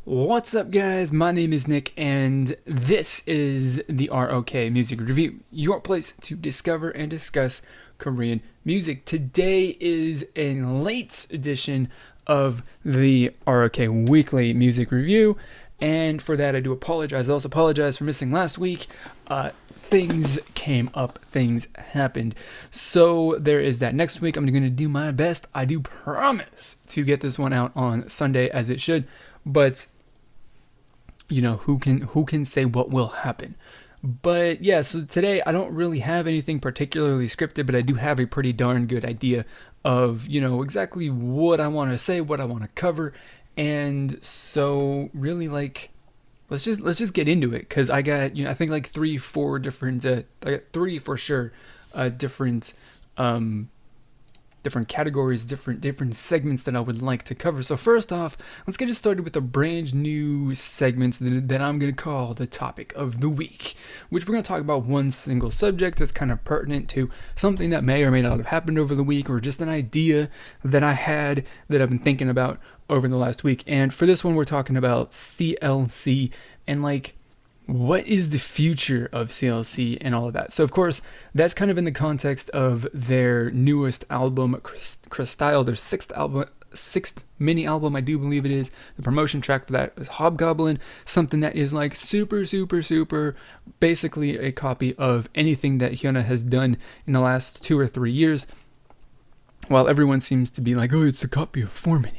What's up, guys? My name is Nick, and this is the ROK Music Review, your place to discover and discuss Korean music. Today is a late edition of the ROK Weekly Music Review, and for that I do apologize. I also apologize for missing last week. Things came up, things happened. So there is that. Next week I'm going to do my best. I do promise to get this one out on Sunday as it should, but you know, who can say what will happen? But yeah, so today I don't really have anything particularly scripted, but I do have a pretty darn good idea of, you know, exactly what I want to say, what I want to cover. And so really, like, let's just get into it, because I got, you know, I think like three for sure, different categories, different segments that I would like to cover. So first off, let's get started with a brand new segment that I'm going to call the topic of the week, which we're going to talk about one single subject that's kind of pertinent to something that may or may not have happened over the week, or just an idea that I had that I've been thinking about over the last week. And for this one, we're talking about CLC and, like, what is the future of CLC and all of that. So of course, that's kind of in the context of their newest album, Crystyle, their sixth mini album, I do believe it is. The promotion track for that is Hobgoblin, something that is like super, basically a copy of anything that Hyuna has done in the last 2 or 3 years. While everyone seems to be like, oh, it's a copy of 4 Minute,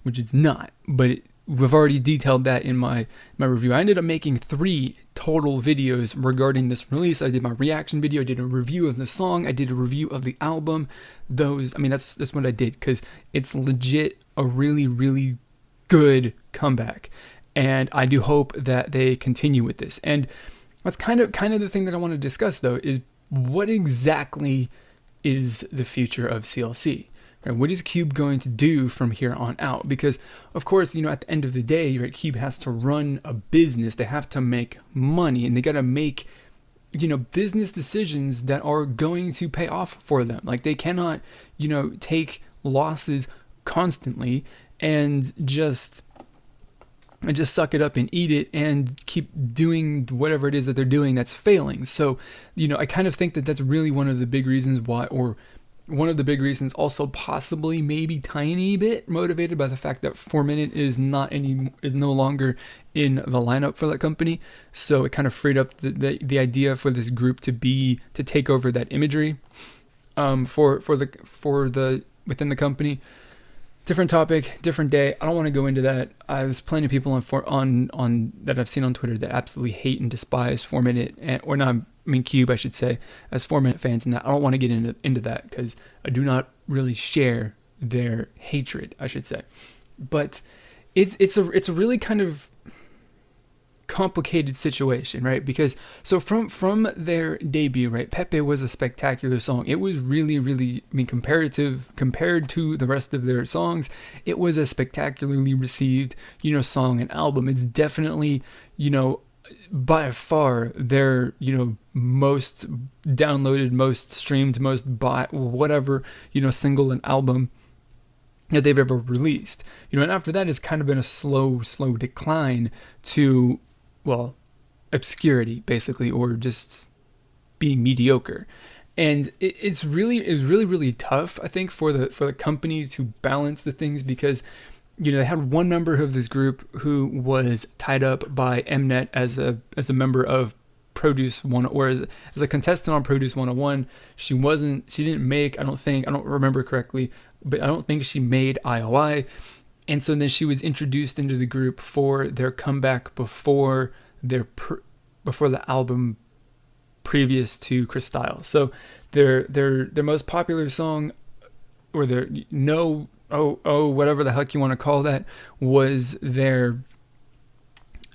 which it's not, but we've already detailed that in my review. I ended up making 3 total videos regarding this release. I did my reaction video, I did a review of the song, I did a review of the album. That's what I did, because it's legit a really good comeback, and I do hope that they continue with this. And that's kind of the thing that I want to discuss, though, is what exactly is the future of CLC? Right, what is Cube going to do from here on out? Because, of course, you know, at the end of the day, right, Cube has to run a business. They have to make money, and they got to make, you know, business decisions that are going to pay off for them. Like, they cannot, you know, take losses constantly and just suck it up and eat it and keep doing whatever it is that they're doing that's failing. So, you know, I kind of think that that's really one of the big reasons why, or one of the big reasons, also possibly maybe tiny bit motivated by the fact that 4 Minute is no longer in the lineup for that company. So it kind of freed up the idea for this group to take over that imagery for the within the company. Different topic, different day. I don't want to go into that. There's plenty of people on that I've seen on Twitter that absolutely hate and despise 4 Minute, Cube, I should say, as 4 Minute fans, and that I don't want to get into that, because I do not really share their hatred, I should say. But it's a really kind of complicated situation, right? Because so from their debut, right, Pepe was a spectacular song. It was really, compared to the rest of their songs, it was a spectacularly received, you know, song and album. It's definitely, you know, by far their, you know, most downloaded, most streamed, most bought, whatever, you know, single and album that they've ever released. You know, and after that, it's kind of been a slow decline to, well, obscurity, basically, or just being mediocre. And it was really tough, I think, for the company to balance the things, because, you know, they had one member of this group who was tied up by Mnet as a member of Produce 1, or as a contestant on Produce 101. She didn't make, I don't remember correctly, but I don't think she made IOI. And so then she was introduced into the group for their comeback before the album previous to Crystyle. So their most popular song, or their whatever the heck you want to call that, was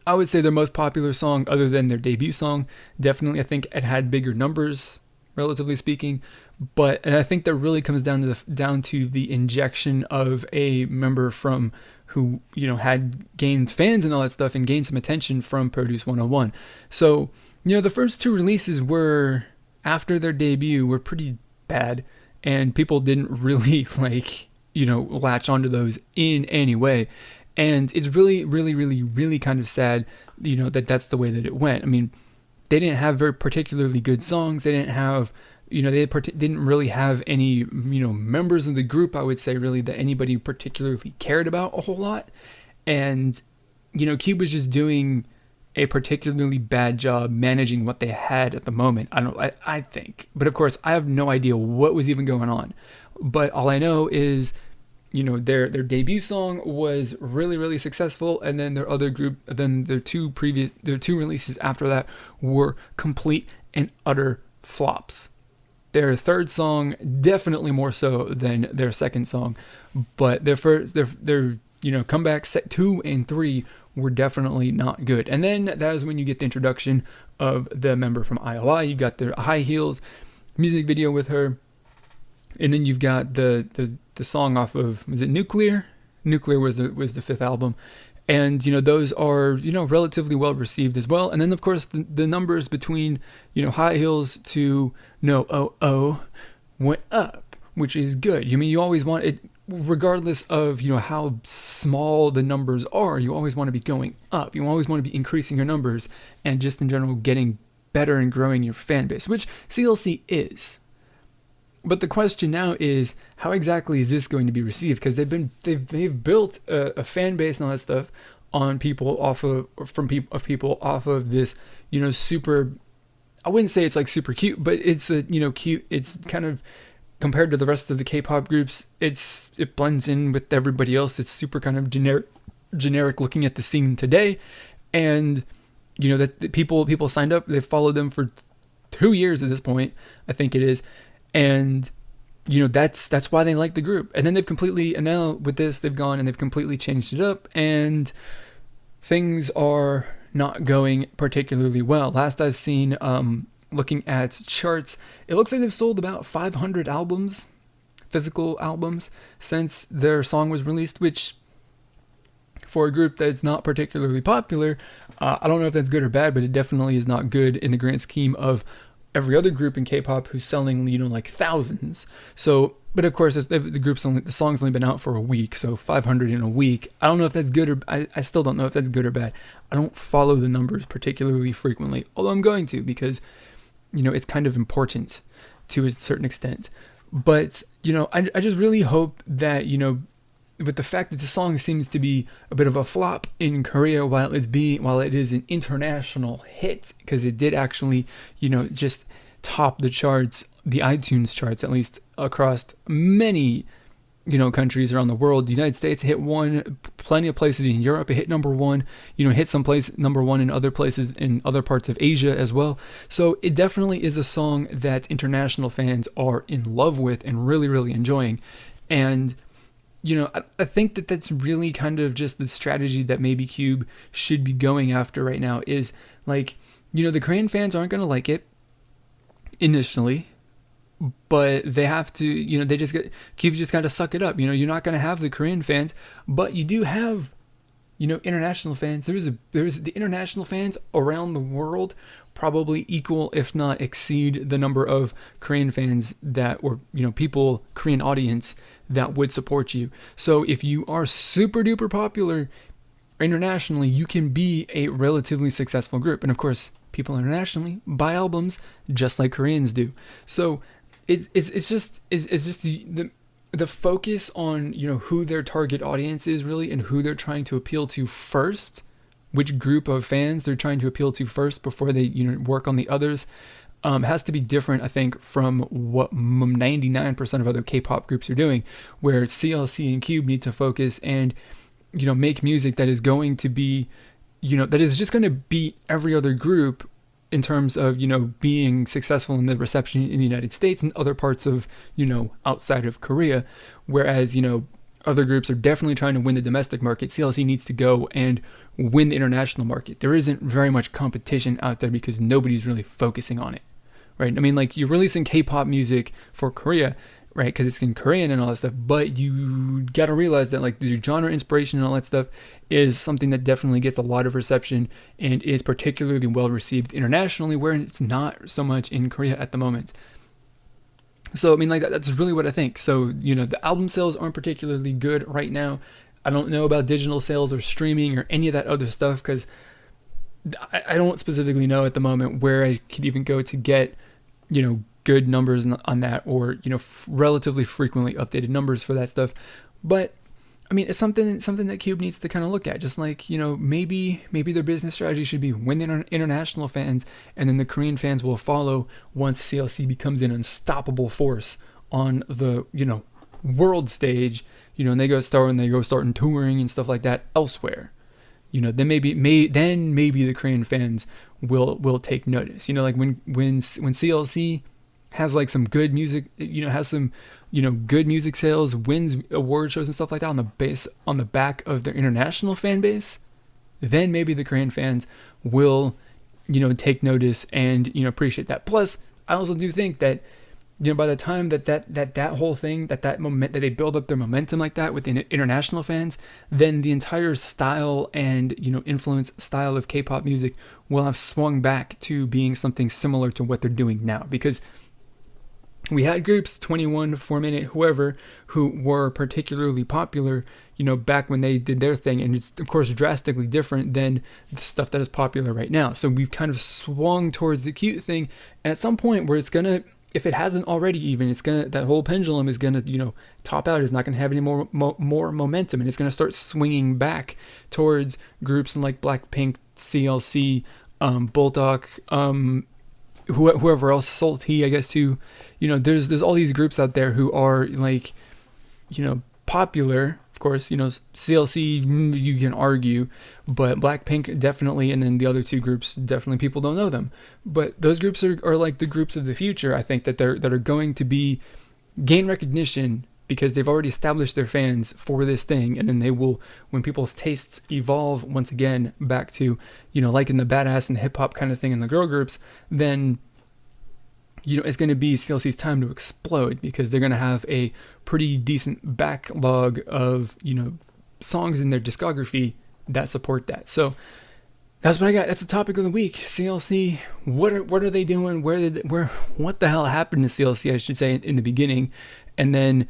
I would say their most popular song other than their debut song. Definitely, I think it had bigger numbers, relatively speaking. And I think that really comes down to the injection of a member from who, you know, had gained fans and all that stuff, and gained some attention from Produce 101. So, you know, the first 2 releases were, after their debut, were pretty bad, and people didn't really, like, you know, latch onto those in any way. And it's really, really, really, really kind of sad, that that's the way that it went. I mean, they didn't have very particularly good songs. They didn't have, didn't really have any, members of the group, I would say, really, that anybody particularly cared about a whole lot. And, Cube was just doing a particularly bad job managing what they had at the moment. I think. But of course, I have no idea what was even going on. But all I know is, their debut song was really, really successful, and then their two releases after that were complete and utter flops. Their third song definitely more so than their second song, but their comeback set 2 and 3 were definitely not good. And then that is when you get the introduction of the member from IOI. You got their High Heels music video with her. And then you've got the song off of, was it Nuclear? Nuclear was the fifth album. And, those are, relatively well received as well. And then, of course, the numbers between, High Heels to No Oh went up, which is good. You always want it, regardless of, how small the numbers are, you always want to be going up. You always want to be increasing your numbers and just in general getting better and growing your fan base, which CLC is. But the question now is, how exactly is this going to be received? Because they've built a fan base and all that stuff on people off of this, super. I wouldn't say it's like super cute, but it's cute. It's kind of, compared to the rest of the K-pop groups, it blends in with everybody else. It's super kind of generic looking at the scene today, and that people signed up. They've followed them for 2 years at this point, I think it is. And that's why they like the group. And then now with this, they've gone and they've completely changed it up, and things are not going particularly well. Last I've seen, looking at charts, it looks like they've sold about 500 albums, physical albums, since their song was released, which for a group that's not particularly popular, I don't know if that's good or bad, but it definitely is not good in the grand scheme of every other group in K-pop who's selling, like thousands. So, but of course, the song's only been out for a week, so 500 in a week. I don't know if that's good or I still don't know if that's good or bad. I don't follow the numbers particularly frequently, although I'm going to, because it's kind of important to a certain extent. But I just really hope that with the fact that the song seems to be a bit of a flop in Korea while it is an international hit, because it did actually, just top the charts, the iTunes charts, at least across many, countries around the world. The United States hit one, plenty of places in Europe, it hit number one, hit someplace number one in other places in other parts of Asia as well. So it definitely is a song that international fans are in love with and really, really enjoying. And I think that that's really kind of just the strategy that maybe Cube should be going after right now, is like, the Korean fans aren't going to like it initially, but they have to, Cube's just got to suck it up. You're not going to have the Korean fans, but you do have, international fans. There's the international fans around the world probably equal, if not exceed, the number of Korean fans Korean audience that would support you. So if you are super duper popular internationally, you can be a relatively successful group. And of course, people internationally buy albums just like Koreans do. So it's just the focus on who their target audience is really, and who they're trying to appeal to first, which group of fans they're trying to appeal to first before they work on the others, has to be different, I think, from what 99% of other K-pop groups are doing, where CLC and Cube need to focus and make music that is going to be that is just going to beat every other group in terms of being successful in the reception in the United States and other parts of outside of Korea, whereas other groups are definitely trying to win the domestic market. CLC needs to go and win the international market. There isn't very much competition out there because nobody's really focusing on it, right? I mean, like, you're releasing K-pop music for Korea, right? Because it's in Korean and all that stuff, but you got to realize that, like, the genre inspiration and all that stuff is something that definitely gets a lot of reception and is particularly well received internationally, where it's not so much in Korea at the moment. So, I mean, like, that's really what I think. So, the album sales aren't particularly good right now. I don't know about digital sales or streaming or any of that other stuff, because I don't specifically know at the moment where I could even go to get, good numbers on that, or, relatively frequently updated numbers for that stuff. But I mean, it's something that Cube needs to kind of look at. Just like, maybe their business strategy should be win the international fans, and then the Korean fans will follow once CLC becomes an unstoppable force on the, world stage, and they go starting touring and stuff like that elsewhere. Then maybe the Korean fans will take notice. Like when CLC has like some good music, has some, good music sales, wins award shows and stuff like that on the back of their international fan base, then maybe the Korean fans will, take notice and, appreciate that. Plus, I also do think that, by the time that whole thing, that they build up their momentum like that with the international fans, then the entire style and, influence style of K-pop music will have swung back to being something similar to what they're doing now. Because we had groups, 21, 4 Minute, whoever, who were particularly popular, back when they did their thing. And it's, of course, drastically different than the stuff that is popular right now. So we've kind of swung towards the cute thing. And at some point where it's going to, if it hasn't already even, that whole pendulum is going to, top out. It's not going to have any more momentum. And it's going to start swinging back towards groups like Blackpink, CLC, Bulldog, whoever else, Salty, I guess too. There's all these groups out there who are like, popular. Of course, CLC, you can argue, but Blackpink definitely, and then the other two groups, definitely people don't know them. But those groups are like the groups of the future. I think that are going to gain recognition because they've already established their fans for this thing, and then they will, when people's tastes evolve once again back to, like in the badass and hip hop kind of thing in the girl groups, then it's going to be CLC's time to explode, because they're going to have a pretty decent backlog of, songs in their discography that support that. So that's what I got. That's the topic of the week. CLC, what are they doing? What the hell happened to CLC, I should say, in the beginning? And then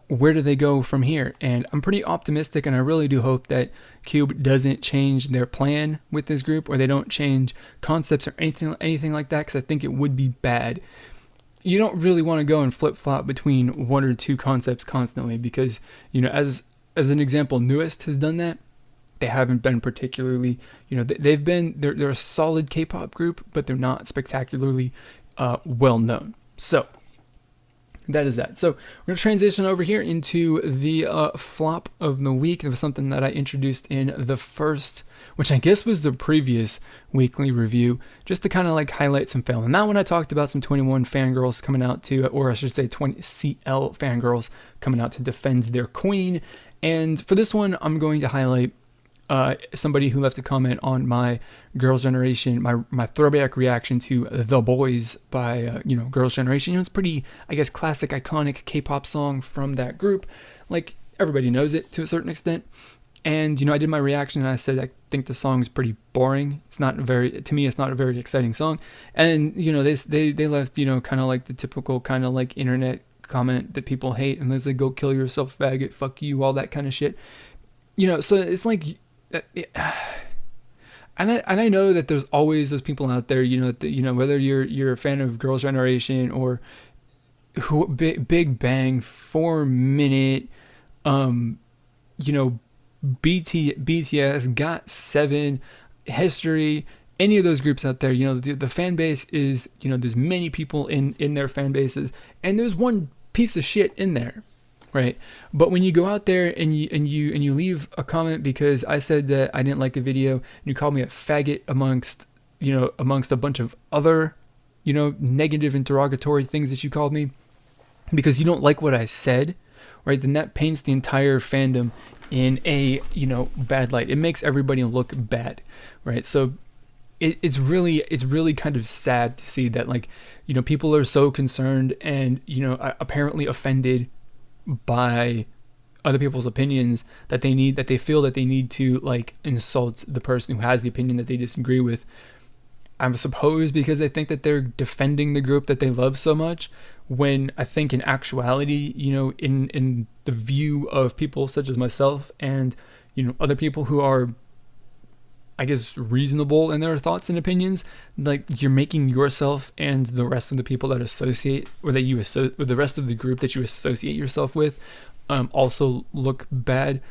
where do they go from here? And I'm pretty optimistic, and I really do hope that Cube doesn't change their plan with this group, or they don't change concepts or anything like that, because I think it would be bad. You don't really want to go and flip-flop between one or two concepts constantly, because, as an example, Newest has done that. They haven't been particularly, they're a solid K-pop group, but they're not spectacularly well known. So that is that. So we're going to transition over here into the flop of the week. It was something that I introduced in the first, which I guess was the previous weekly review, just to kind of like highlight some fail. And that one I talked about some 21 fangirls coming out to, or I should say 20 CL fangirls coming out to defend their queen. And for this one, I'm going to highlight somebody who left a comment on my Girls' Generation, my throwback reaction to The Boys by, Girls' Generation. It's pretty, I guess, classic, iconic K-pop song from that group. Like, everybody knows it to a certain extent. And, I did my reaction and I said, I think the song is pretty boring. It's not to me, it's not a very exciting song. And, they left, kind of like the typical kind of like internet comment that people hate. And they go kill yourself, faggot, fuck you, all that kind of shit. So it's like, and I know that there's always those people out there, whether you're a fan of Girls' Generation or Big Bang, 4 Minute, BTS, GOT7, History, any of those groups out there, the fan base is, there's many people in their fan bases, and there's one piece of shit in there. Right. But when you go out there and you leave a comment because I said that I didn't like a video, and you called me a faggot amongst a bunch of other, negative and derogatory things that you called me because you don't like what I said, right? Then that paints the entire fandom in a, bad light. It makes everybody look bad. Right. So it's really kind of sad to see that, like, people are so concerned and, apparently offended by other people's opinions that they feel that they need to like insult the person who has the opinion that they disagree with. I suppose because they think that they're defending the group that they love so much, when I think in actuality, in the view of people such as myself and, other people who are, I guess, reasonable in their thoughts and opinions. Like, you're making yourself and the rest of the people that associate, or the rest of the group that you associate yourself with, also look bad.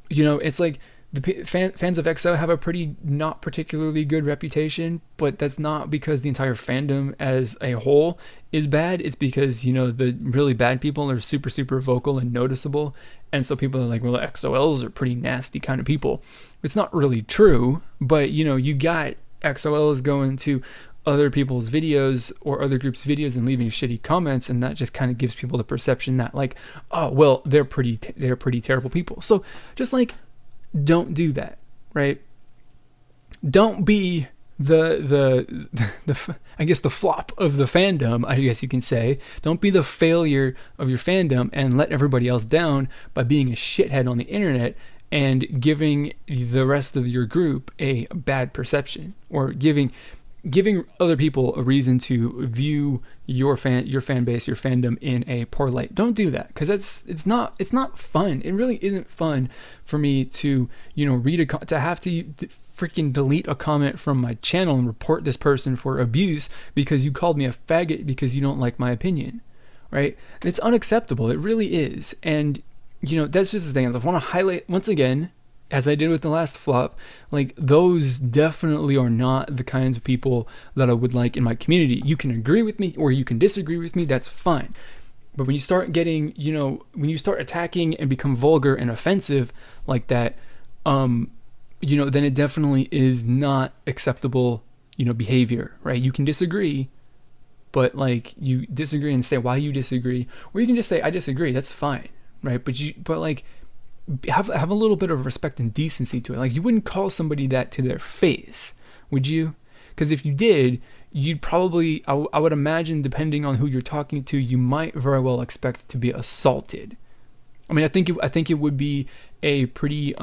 It's like the fans of EXO have a pretty not particularly good reputation, but that's not because the entire fandom as a whole is bad. It's because, the really bad people are super, super vocal and noticeable. And so people are like, well, XOLs are pretty nasty kind of people. It's not really true, but, you got XOLs going to other people's videos or other groups' videos and leaving shitty comments, and that just kind of gives people the perception that, like, oh, well, they're pretty terrible people. So just don't do that, right? Don't be the I guess the flop of the fandom, I guess you can say. Don't be the failure of your fandom and let everybody else down by being a shithead on the internet and giving the rest of your group a bad perception, or giving other people a reason to view your fan base, your fandom in a poor light. Don't do that, because it's not fun. It really isn't fun for me to to have to freaking delete a comment from my channel and report this person for abuse because you called me a faggot because you don't like my opinion, right? It's unacceptable. It really is. And that's just the thing. I want to highlight once again, as I did with the last flop, like, those definitely are not the kinds of people that I would like in my community. You can agree with me or you can disagree with me, that's fine. But when you start getting, when you start attacking and become vulgar and offensive like that, then it definitely is not acceptable, behavior, right? You can disagree, but you disagree and say why you disagree, or you can just say, I disagree, that's fine, right? But have a little bit of respect and decency to it. Like, you wouldn't call somebody that to their face, would you? Because if you did, you'd probably, I would imagine, depending on who you're talking to, you might very well expect to be assaulted. I mean, I think it would be a pretty,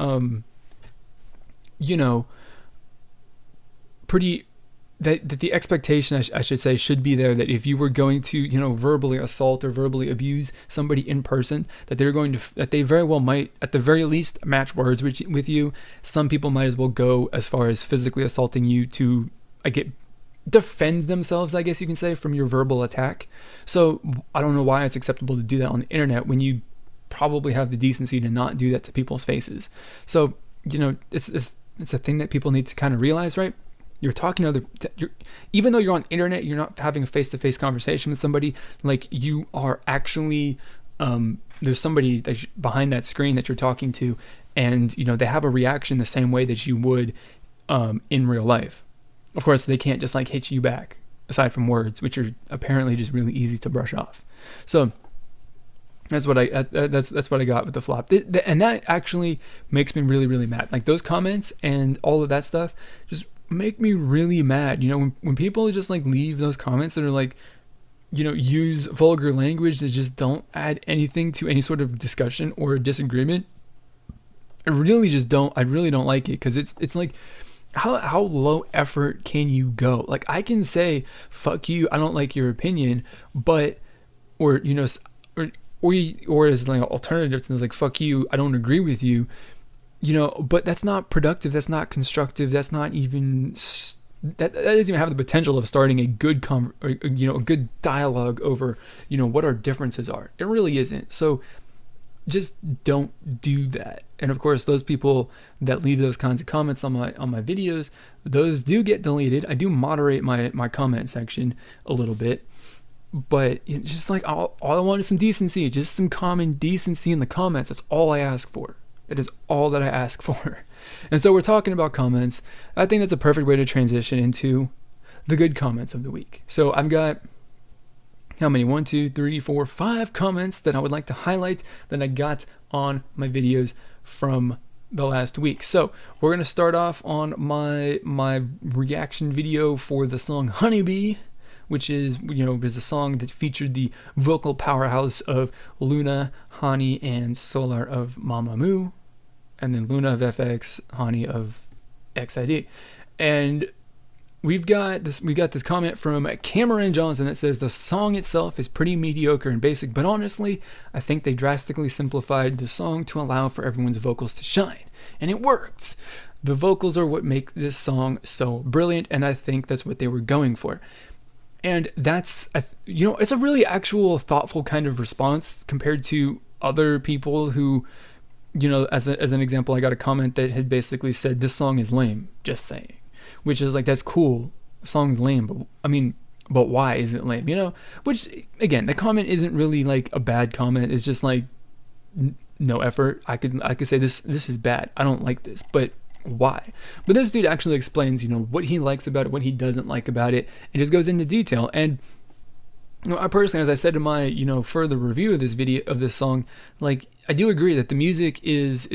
that the expectation, I should say, should be there, that if you were going to, verbally assault or verbally abuse somebody in person, that they very well might, at the very least, match words with you. Some people might as well go as far as physically assaulting you to, defend themselves, I guess you can say, from your verbal attack. So I don't know why it's acceptable to do that on the internet when you probably have the decency to not do that to people's faces. So, it's a thing that people need to kind of realize, right? You're talking to even though you're on the internet, you're not having a face-to-face conversation with somebody. Like, you are actually, there's somebody behind that screen that you're talking to, and, they have a reaction the same way that you would in real life. Of course, they can't just hit you back, aside from words, which are apparently just really easy to brush off. So that's what I got with the flop. And that actually makes me really, really mad. Like, those comments and all of that stuff just make me really mad. When people just leave those comments that are use vulgar language that just don't add anything to any sort of discussion or disagreement, I really don't like it, because it's like, how low effort can you go? Like, I can say, fuck you, I don't like your opinion, but, or as an alternative to fuck you, I don't agree with you, but that's not productive, that's not constructive, that's not even, that doesn't even have the potential of starting a good a good dialogue over, what our differences are. It really isn't. So just don't do that. And of course, those people that leave those kinds of comments on my videos, those do get deleted. I do moderate my comment section a little bit, but just all I want is some decency, just some common decency in the comments. That's all I ask for. That is all that I ask for. And so we're talking about comments. I think that's a perfect way to transition into the good comments of the week. So I've got, how many? 1, 2, 3, 4, 5 comments that I would like to highlight that I got on my videos from the last week. So we're going to start off on my reaction video for the song Honeybee, which is a song that featured the vocal powerhouse of Luna, Hani, and Solar of Mamamoo, and then Luna of FX, Hani of XID. And we've got this comment from Cameron Johnson that says the song itself is pretty mediocre and basic, but honestly, I think they drastically simplified the song to allow for everyone's vocals to shine, and it works. The vocals are what make this song so brilliant, and I think that's what they were going for. And that's, it's a really actual thoughtful kind of response compared to other people who, as an example, I got a comment that had basically said, this song is lame, just saying. Which is like, that's cool, the song's lame, but why is it lame, Which, again, the comment isn't really like a bad comment, it's just like, no effort. I could say this is bad, I don't like this, but why? But this dude actually explains, what he likes about it, what he doesn't like about it, and just goes into detail. And I personally, as I said in my, further review of this song, like, I do agree that the music is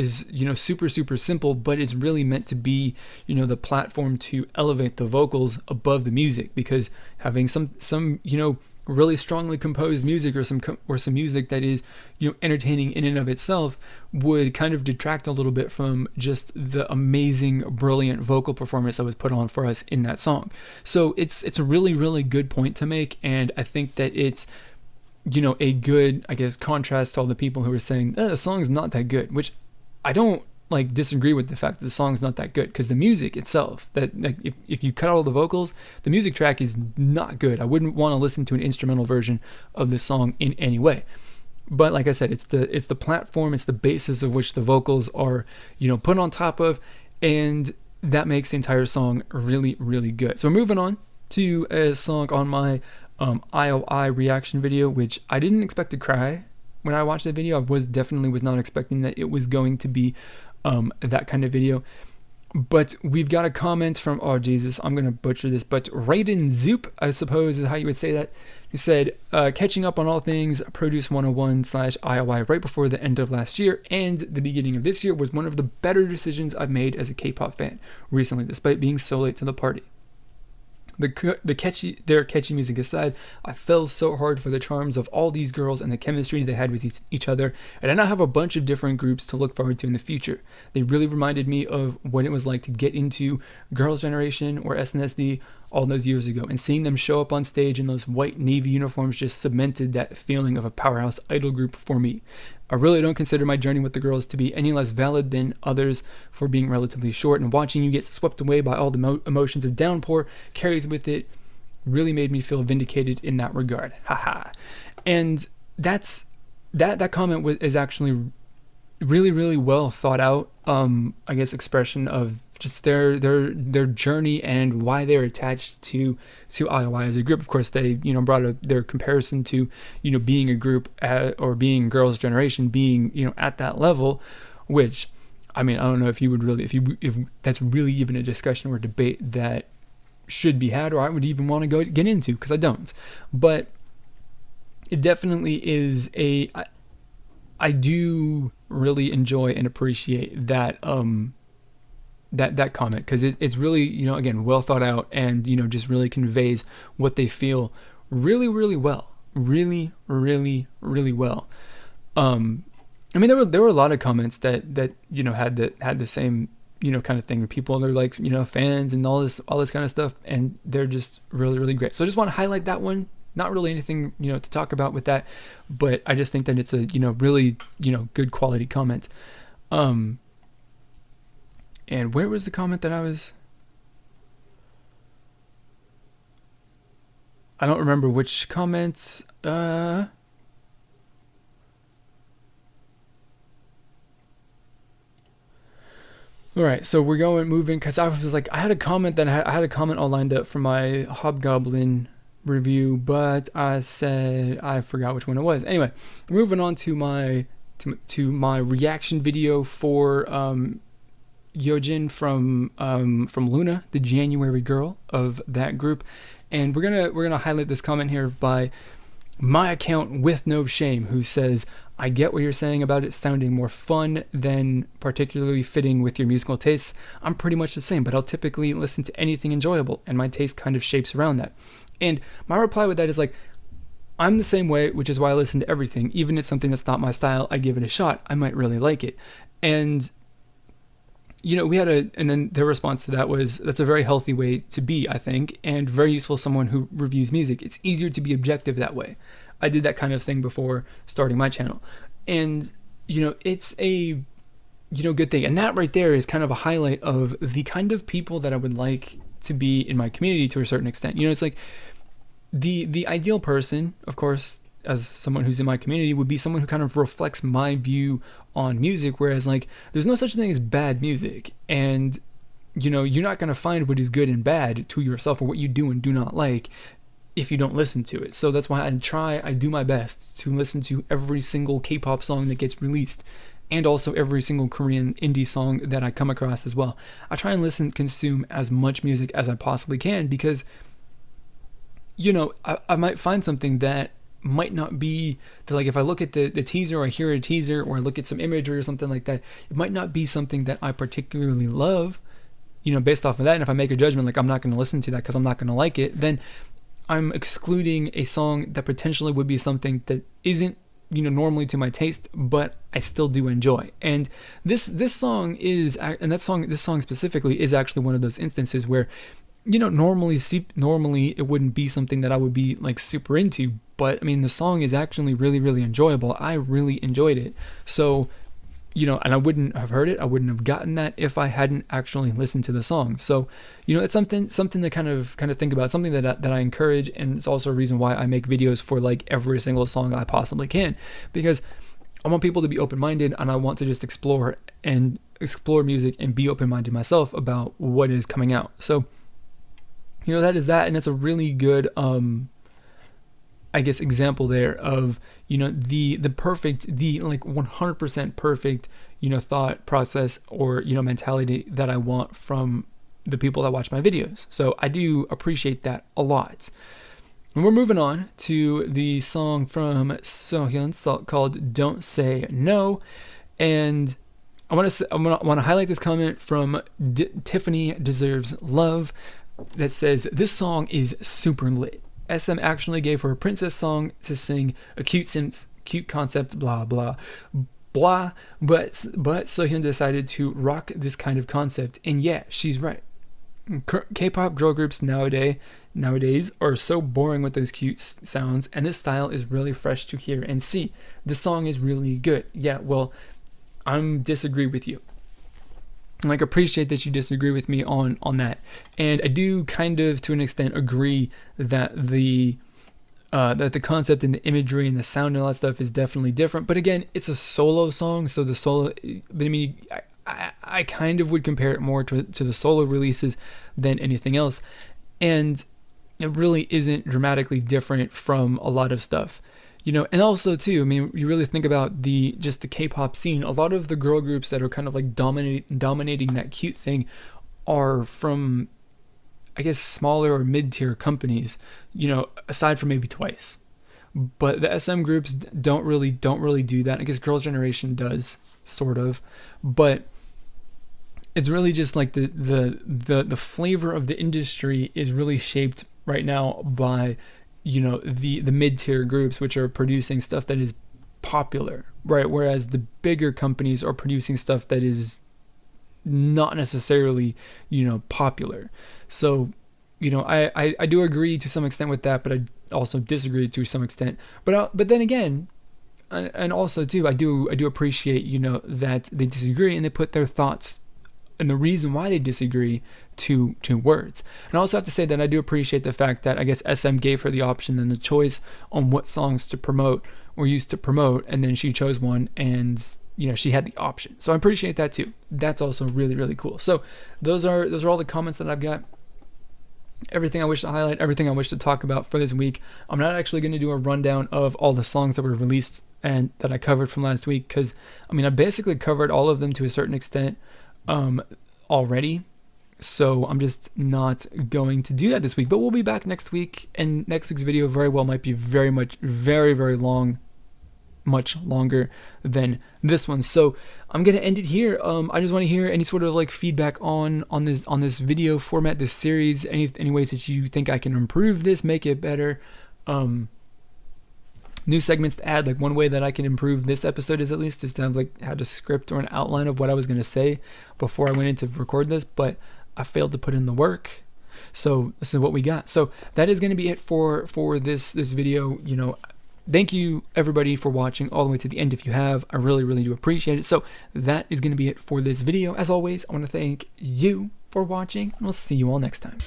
super, super simple, but it's really meant to be, the platform to elevate the vocals above the music, because having some really strongly composed music or some music that is, entertaining in and of itself would kind of detract a little bit from just the amazing, brilliant vocal performance that was put on for us in that song. So it's a really, really good point to make, and I think that it's, a good, I guess, contrast to all the people who are saying, the song's not that good, which I don't disagree with the fact that the song's not that good, because the music itself, that if you cut all the vocals, the music track is not good. I wouldn't want to listen to an instrumental version of this song in any way. But like I said, it's the platform, it's the basis of which the vocals are, put on top of, and that makes the entire song really, really good. So moving on to a song on my IOI reaction video, which I didn't expect to cry when I watched the video. I definitely was not expecting that it was going to be that kind of video. But we've got a comment from, oh Jesus, I'm going to butcher this, but Raiden Zoop, I suppose is how you would say that. He said, catching up on all things Produce 101/IOI right before the end of last year and the beginning of this year was one of the better decisions I've made as a K-pop fan recently, despite being so late to the party. Their catchy music aside, I fell so hard for the charms of all these girls and the chemistry they had with each other, and I now have a bunch of different groups to look forward to in the future. They really reminded me of what it was like to get into Girls' Generation or SNSD all those years ago, and seeing them show up on stage in those white navy uniforms just cemented that feeling of a powerhouse idol group for me. I really don't consider my journey with the girls to be any less valid than others for being relatively short, and watching you get swept away by all the emotions of downpour carries with it really made me feel vindicated in that regard. Haha. And that comment is actually really, really well thought out, I guess, expression of just their journey and why they're attached to IOI as a group. Of course, they brought their comparison to being a group or being Girls' Generation, being at that level, which I mean, I don't know if you would really, if that's really even a discussion or debate that should be had, or I would even want to get into, because I don't. But it definitely is I do really enjoy and appreciate that that comment, because it's really, again, well thought out, and just really conveys what they feel really, really well, really, really, really well. I mean, there were a lot of comments that had the same kind of thing, where people, they're like fans and all this kind of stuff, and they're just really, really great. So I just want to highlight that one. Not really anything to talk about with that, but I just think that it's a really good quality comment. And where was the comment that I don't remember which comments. All right, so we're moving, because I was like, I had a comment all lined up for my Hobgoblin review, but I said I forgot which one it was. Anyway, moving on to my reaction video for Yojin from Luna, the January girl of that group, and we're gonna highlight this comment here by my account with no shame, who says, I get what you're saying about it sounding more fun than particularly fitting with your musical tastes. I'm pretty much the same, but I'll typically listen to anything enjoyable, and my taste kind of shapes around that. And my reply with that is like, I'm the same way, which is why I listen to everything. Even if it's something that's not my style, I give it a shot. I might really like it. And we had and then their response to that was, that's a very healthy way to be, I think, and very useful to someone who reviews music. It's easier to be objective that way. I did that kind of thing before starting my channel. And, it's a, good thing. And that right there is kind of a highlight of the kind of people that I would like to be in my community to a certain extent. It's like the ideal person, of course, as someone who's in my community, would be someone who kind of reflects my view on music, whereas like there's no such thing as bad music, and you're not going to find what is good and bad to yourself, or what you do and do not like, if you don't listen to it. So that's why I do my best to listen to every single K-pop song that gets released, and also every single Korean indie song that I come across as well. I try and consume as much music as I possibly can, because I might find something that might not be to, like, if I look at the teaser, or I hear a teaser, or I look at some imagery or something like that, it might not be something that I particularly love, based off of that. And if I make a judgment like I'm not going to listen to that because I'm not going to like it, then I'm excluding a song that potentially would be something that isn't normally to my taste, but I still do enjoy. And this song specifically is actually one of those instances where normally it wouldn't be something that I would be like super into, but I mean, the song is actually really, really enjoyable. I really enjoyed it. So, and I wouldn't have heard it, I wouldn't have gotten that if I hadn't actually listened to the song. So, it's something to kind of think about, something that I encourage, and it's also a reason why I make videos for like every single song I possibly can, because I want people to be open-minded, and I want to just explore music and be open-minded myself about what is coming out. So, that is that, and it's a really good, I guess, example there of, the perfect, the like 100% perfect, thought process or, mentality that I want from the people that watch my videos. So I do appreciate that a lot. And we're moving on to the song from Sohyun called "Don't Say No," and I want to highlight this comment from Tiffany Deserves Love that says, "This song is super lit. SM actually gave her a princess song to sing, a cute concept, blah blah blah, but Sohyun decided to rock this kind of concept, and yeah, she's right. K-pop girl groups nowadays are so boring with those cute sounds, and this style is really fresh to hear and see. The song is really good." Yeah, well, I'm disagree with you. Like, appreciate that you disagree with me on that, and I do kind of, to an extent, agree that the concept and the imagery and the sound and all that stuff is definitely different. But again, it's a solo song, so the solo. But I mean, I kind of would compare it more to the solo releases than anything else, and it really isn't dramatically different from a lot of stuff. And also too, I mean, you really think about the K-pop scene, a lot of the girl groups that are kind of like dominating that cute thing are from, I guess, smaller or mid-tier companies, aside from maybe Twice. But the SM groups don't really do that. I guess Girls' Generation does, sort of, but it's really just like the flavor of the industry is really shaped right now by the mid-tier groups, which are producing stuff that is popular, right? Whereas the bigger companies are producing stuff that is not necessarily, popular. So, I do agree to some extent with that, but I also disagree to some extent. But then again, and also too, I do appreciate, that they disagree and they put their thoughts and the reason why they disagree to words. And I also have to say that I do appreciate the fact that I guess SM gave her the option and the choice on what songs to promote or use to promote, and then she chose one, and she had the option. So I appreciate that too. That's also really, really cool. So those are all the comments that I've got. Everything I wish to highlight, everything I wish to talk about for this week. I'm not actually going to do a rundown of all the songs that were released and that I covered from last week, because I basically covered all of them to a certain extent already, so I'm just not going to do that this week. But we'll be back next week, and next week's video very well might be very long, much longer than this one. So I'm gonna end it here. I just want to hear any sort of like feedback on this video format, this series, any ways that you think I can improve this, make it better. new segments to add. Like one way that I can improve this episode is at least just to have like had a script or an outline of what I was going to say before I went in to record this, but I failed to put in the work. So this is what we got. So that is going to be it for this video. You know, thank you everybody for watching all the way to the end. If you have, I really, really do appreciate it. So that is going to be it for this video. As always, I want to thank you for watching, and we'll see you all next time.